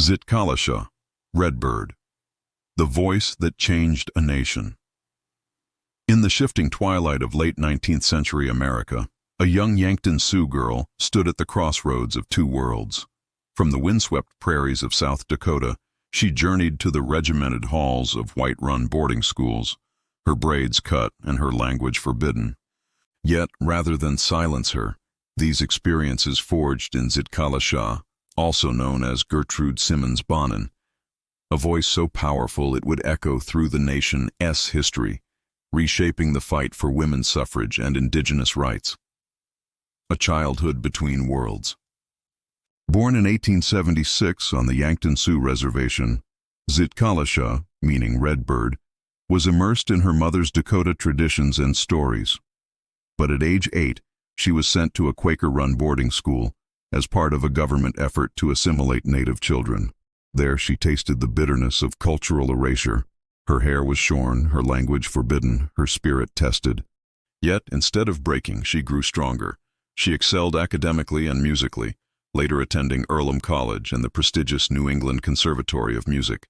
Zitkala-Ša, Redbird, the voice that changed a nation. In the shifting twilight of late 19th century America, a young Yankton Sioux girl stood at the crossroads of two worlds. From the windswept prairies of South Dakota, she journeyed to the regimented halls of white-run boarding schools, her braids cut and her language forbidden. Yet, rather than silence her, these experiences forged in Zitkala-Ša, also known as Gertrude Simmons Bonin, a voice so powerful it would echo through the nation's history, reshaping the fight for women's suffrage and indigenous rights. A childhood between worlds. Born in 1876 on the Yankton Sioux Reservation, Zitkala-Ša, meaning Redbird, was immersed in her mother's Dakota traditions and stories. But at age 8, she was sent to a Quaker-run boarding school as part of a government effort to assimilate Native children. There she tasted the bitterness of cultural erasure. Her hair was shorn, her language forbidden, her spirit tested. Yet, instead of breaking, she grew stronger. She excelled academically and musically, later attending Earlham College and the prestigious New England Conservatory of Music.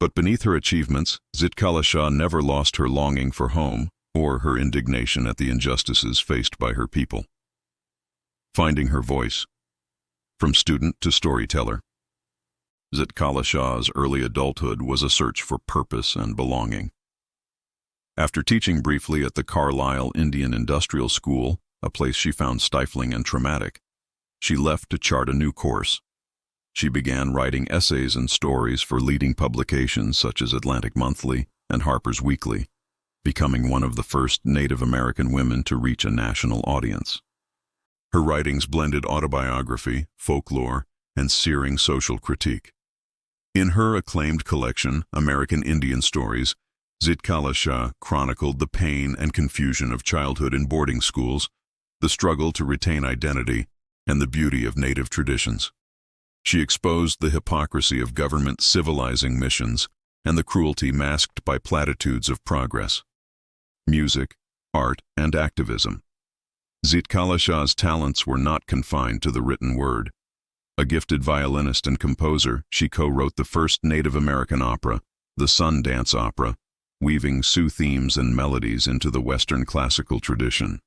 But beneath her achievements, Zitkala-Ša never lost her longing for home or her indignation at the injustices faced by her people. Finding her voice. From student to storyteller. Zitkala-Ša's early adulthood was a search for purpose and belonging. After teaching briefly at the Carlisle Indian Industrial School, a place she found stifling and traumatic, she left to chart a new course. She began writing essays and stories for leading publications such as Atlantic Monthly and Harper's Weekly, becoming one of the first Native American women to reach a national audience. Her writings blended autobiography, folklore, and searing social critique. In her acclaimed collection, American Indian Stories, Zitkala-Ša chronicled the pain and confusion of childhood in boarding schools, the struggle to retain identity, and the beauty of Native traditions. She exposed the hypocrisy of government civilizing missions and the cruelty masked by platitudes of progress. Music, art, and activism. Zitkala-Ša's talents were not confined to the written word. A gifted violinist and composer, she co-wrote the first Native American opera, the Sundance Opera, weaving Sioux themes and melodies into the Western classical tradition.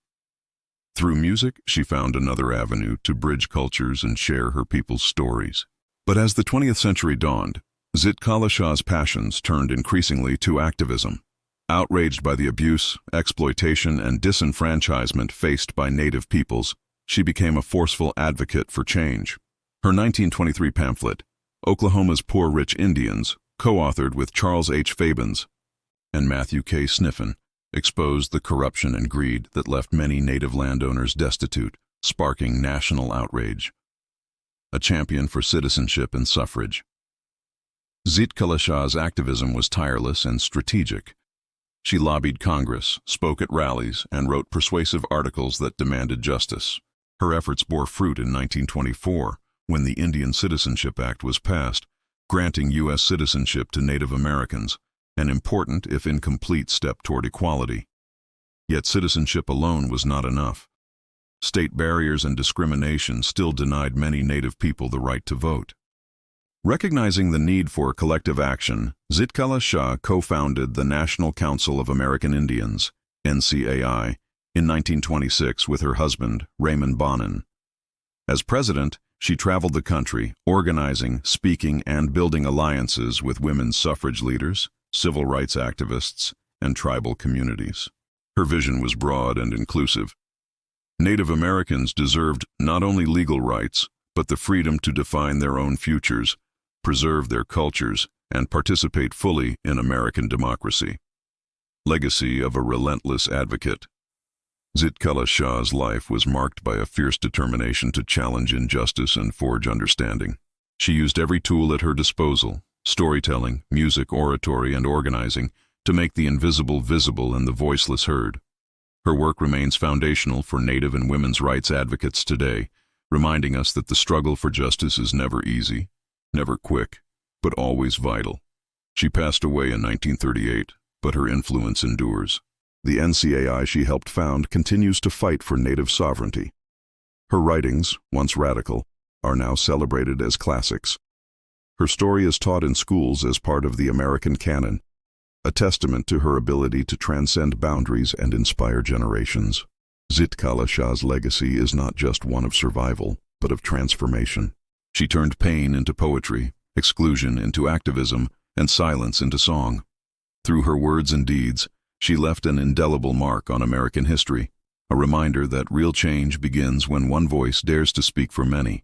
Through music, she found another avenue to bridge cultures and share her people's stories. But as the 20th century dawned, Zitkala-Ša's passions turned increasingly to activism. Outraged by the abuse, exploitation, and disenfranchisement faced by Native peoples, she became a forceful advocate for change. Her 1923 pamphlet, Oklahoma's Poor Rich Indians, co-authored with Charles H. Fabens and Matthew K. Sniffen, exposed the corruption and greed that left many Native landowners destitute, sparking national outrage. A champion for citizenship and suffrage. Zitkala-Ša's activism was tireless and strategic. She lobbied Congress, spoke at rallies, and wrote persuasive articles that demanded justice. Her efforts bore fruit in 1924, when the Indian Citizenship Act was passed, granting U.S. citizenship to Native Americans, an important, if incomplete, step toward equality. Yet citizenship alone was not enough. State barriers and discrimination still denied many Native people the right to vote. Recognizing the need for collective action, Zitkala-Ša co-founded the National Council of American Indians, NCAI, in 1926 with her husband, Raymond Bonin. As president, she traveled the country, organizing, speaking, and building alliances with women's suffrage leaders, civil rights activists, and tribal communities. Her vision was broad and inclusive. Native Americans deserved not only legal rights, but the freedom to define their own futures, preserve their cultures, and participate fully in American democracy. Legacy of a relentless advocate. Zitkala-Ša's life was marked by a fierce determination to challenge injustice and forge understanding. She used every tool at her disposal, storytelling, music, oratory, and organizing, to make the invisible visible and the voiceless heard. Her work remains foundational for Native and women's rights advocates today, reminding us that the struggle for justice is never easy, never quick, but always vital. She passed away in 1938, but her influence endures. The NCAI she helped found continues to fight for Native sovereignty. Her writings, once radical, are now celebrated as classics. Her story is taught in schools as part of the American canon, a testament to her ability to transcend boundaries and inspire generations. Zitkala-Sha's legacy is not just one of survival, but of transformation. She turned pain into poetry, exclusion into activism, and silence into song. Through her words and deeds, she left an indelible mark on American history, a reminder that real change begins when one voice dares to speak for many.